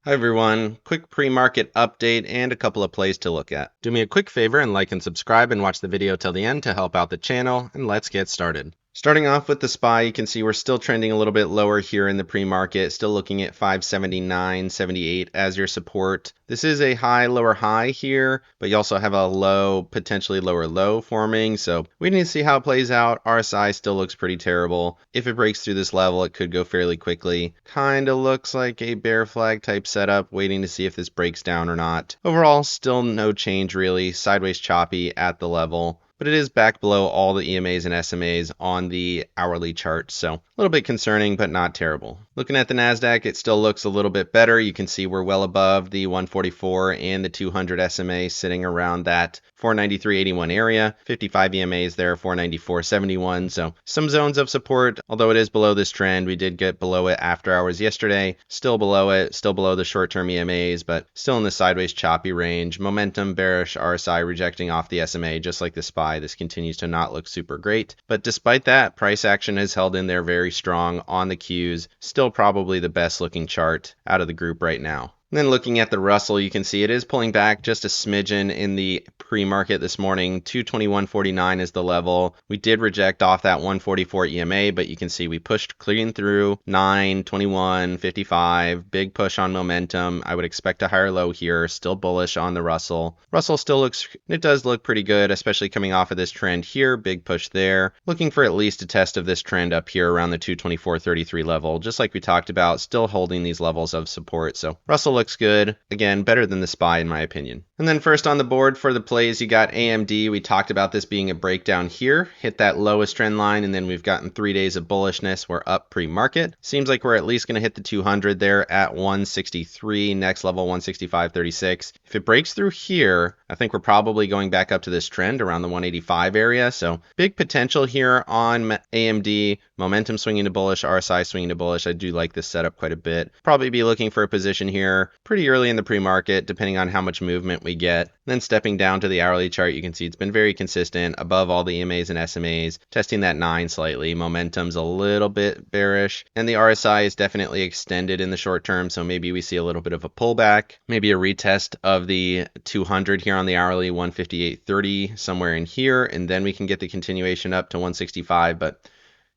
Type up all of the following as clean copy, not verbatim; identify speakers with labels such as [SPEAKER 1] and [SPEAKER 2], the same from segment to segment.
[SPEAKER 1] Hi everyone, quick pre-market update and a couple of plays to look at. Do me a quick favor and like and subscribe and watch the video till the end to help out the channel, and let's get started. Starting off with the SPY, you can see we're still trending a little bit lower here in the pre-market, still looking at 579.78 as your support. This is a high, lower high here, but you also have a low, potentially lower low forming, so we need to see how it plays out. RSI still looks pretty terrible. If it breaks through this level, it could go fairly quickly. Kind of looks like a bear flag type setup, waiting to see if this breaks down or not. Overall, still no change really, sideways choppy at the level. But it is back below all the EMAs and SMAs on the hourly chart, so a little bit concerning, but not terrible. Looking at the NASDAQ, it still looks a little bit better. You can see we're well above the 144 and the 200 SMA, sitting around that 493.81 area. 55 EMAs there, 494.71, so some zones of support. Although it is below this trend, we did get below it after hours yesterday. Still below it, still below the short-term EMAs, but still in the sideways choppy range. Momentum bearish, RSI rejecting off the SMA, just like the SPY. This continues to not look super great, but despite that, price action has held in there very strong on the Qs. Still probably the best looking chart out of the group right now. And then looking at the Russell, you can see it is pulling back just a smidgen in the pre-market this morning. 221.49 is the level. We did reject off that 144 EMA, but you can see we pushed clean through 9, 21, 55. Big push on momentum. I would expect a higher low here. Still bullish on the Russell. Russell still looks, it does look pretty good, especially coming off of this trend here. Big push there. Looking for at least a test of this trend up here around the 224.33 level, just like we talked about. Still holding these levels of support. So Russell looks good. Again, better than the SPY in my opinion. And then first on the board for the plays, you got AMD. We talked about this being a breakdown here. Hit that lowest trend line, and then we've gotten 3 days of bullishness. We're up pre-market. Seems like we're at least going to hit the 200 there at 163. Next level 165.36. If it breaks through here, I think we're probably going back up to this trend around the 185 area. So big potential here on AMD. Momentum swinging to bullish, RSI swinging to bullish. I do like this setup quite a bit. Probably be looking for a position here pretty early in the pre-market, depending on how much movement we get. Then stepping down to the hourly chart, you can see it's been very consistent above all the EMAs and SMAs, testing that 9 slightly. Momentum's a little bit bearish, and the RSI is definitely extended in the short term, so maybe we see a little bit of a pullback, maybe a retest of the 200 here on the hourly, 158.30, somewhere in here, and then we can get the continuation up to 165, but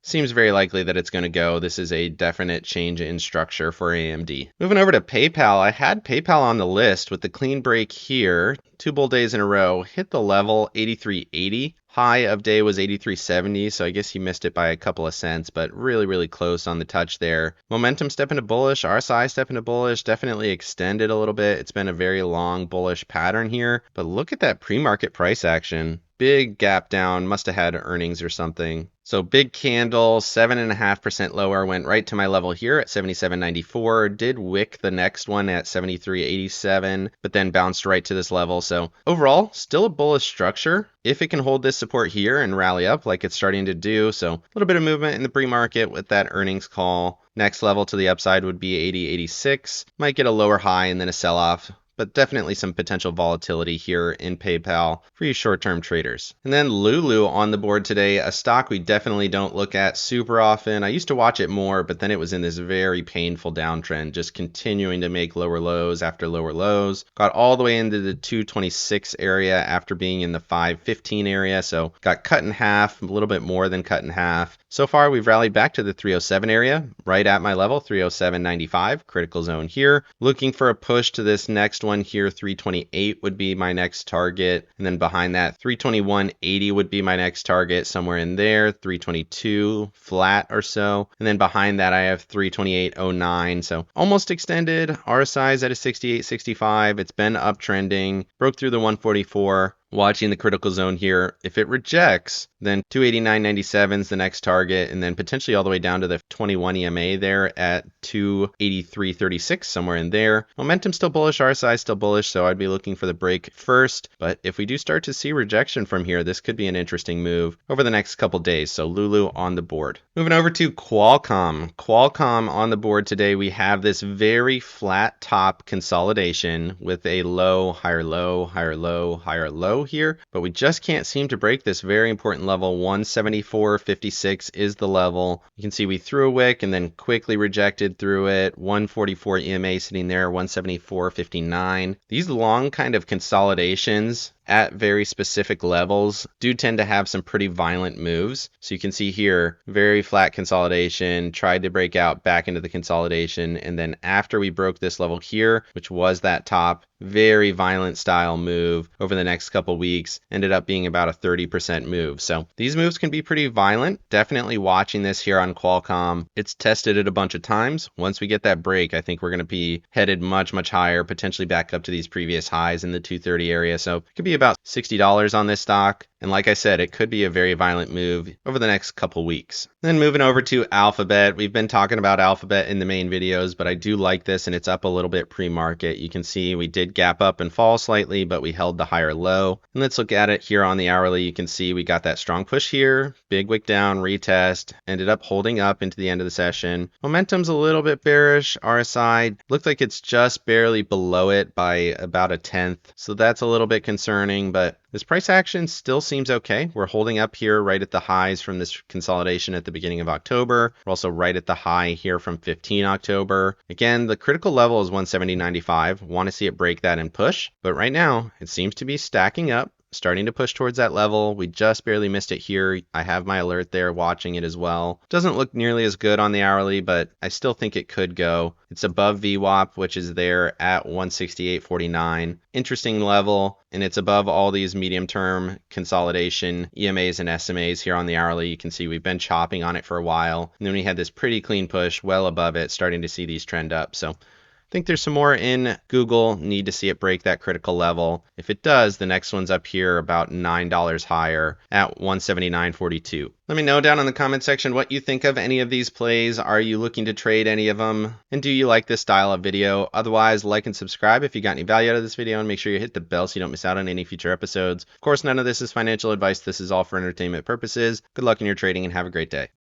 [SPEAKER 1] seems very likely that it's going to go. This is a definite change in structure for AMD. Moving over to PayPal, I had PayPal on the list with the clean break here. 2 bull days in a row, hit the level 83.80. High of day was 83.70, so I guess he missed it by a couple of cents, but really close on the touch there. Momentum stepping to bullish, RSI stepping to bullish, definitely extended a little bit. It's been a very long bullish pattern here, but look at that pre-market price action. Big gap down, must have had earnings or something. So big candle, 7.5% lower, went right to my level here at 77.94. Did wick the next one at 73.87, but then bounced right to this level. So overall, still a bullish structure if it can hold this support here and rally up like it's starting to do. So a little bit of movement in the pre-market with that earnings call. Next level to the upside would be 80.86. Might get a lower high and then a sell-off, but definitely some potential volatility here in PayPal for you short-term traders. And then LULU on the board today, a stock we definitely don't look at super often. I used to watch it more, but then it was in this very painful downtrend, just continuing to make lower lows after lower lows. Got all the way into the 226 area after being in the 515 area, so got cut in half, a little bit more than cut in half. So far, we've rallied back to the 307 area, right at my level, 307.95, critical zone here. Looking for a push to this next one here, 328 would be my next target. And then behind that, 321.80 would be my next target, somewhere in there, 322 flat or so. And then behind that, I have 328.09. So almost extended. RSI is at a 68.65. It's been uptrending, broke through the 144. Watching the critical zone here. If it rejects, then 289.97 is the next target, and then potentially all the way down to the 21 EMA there at 283.36, somewhere in there. Momentum still bullish, RSI still bullish, so I'd be looking for the break first. But if we do start to see rejection from here, this could be an interesting move over the next couple days. So LULU on the board. Moving over to Qualcomm. Qualcomm on the board today, we have this very flat top consolidation with a low, higher low, higher low, higher low low here, but we just can't seem to break this very important level. 174.56 is the level. You can see we threw a wick and then quickly rejected through it. 144 EMA sitting there, 174.59. These long kind of consolidations at very specific levels do tend to have some pretty violent moves. So you can see here, very flat consolidation, tried to break out back into the consolidation, and then after we broke this level here, which was that top, very violent style move over the next couple weeks, ended up being about a 30% move. So these moves can be pretty violent. Definitely watching this here on Qualcomm. It's tested it a bunch of times. Once we get that break, I think we're going to be headed much, much higher, potentially back up to these previous highs in the 230 area. So it could be about $60 on this stock. And like I said, it could be a very violent move over the next couple weeks. Then moving over to Alphabet. We've been talking about Alphabet in the main videos, but I do like this, and it's up a little bit pre-market. You can see we did gap up and fall slightly, but we held the higher low. And let's look at it here on the hourly. You can see we got that strong push here, big wick down, retest, ended up holding up into the end of the session. Momentum's a little bit bearish. RSI looked like it's just barely below it by about a tenth. So that's a little bit concerning, but this price action still seems okay. We're holding up here right at the highs from this consolidation at the beginning of October. We're also right at the high here from 15 October. Again, the critical level is 170.95. Want to see it break that and push, but right now it seems to be stacking up, starting to push towards that level. We just barely missed it here. I have my alert there watching it as well. Doesn't look nearly as good on the hourly, but I still think it could go. It's above VWAP, which is there at 168.49. Interesting level, and it's above all these medium-term consolidation EMAs and SMAs here on the hourly. You can see we've been chopping on it for a while, and then we had this pretty clean push well above it, starting to see these trend up. So I think there's some more in Google. Need to see it break that critical level. If it does, the next one's up here about $9 higher at 179.42. Let me know down in the comment section what you think of any of these plays. Are you looking to trade any of them? And do you like this style of video? Otherwise, like and subscribe if you got any value out of this video, and make sure you hit the bell so you don't miss out on any future episodes. Of course, none of this is financial advice. This is all for entertainment purposes. Good luck in your trading and have a great day.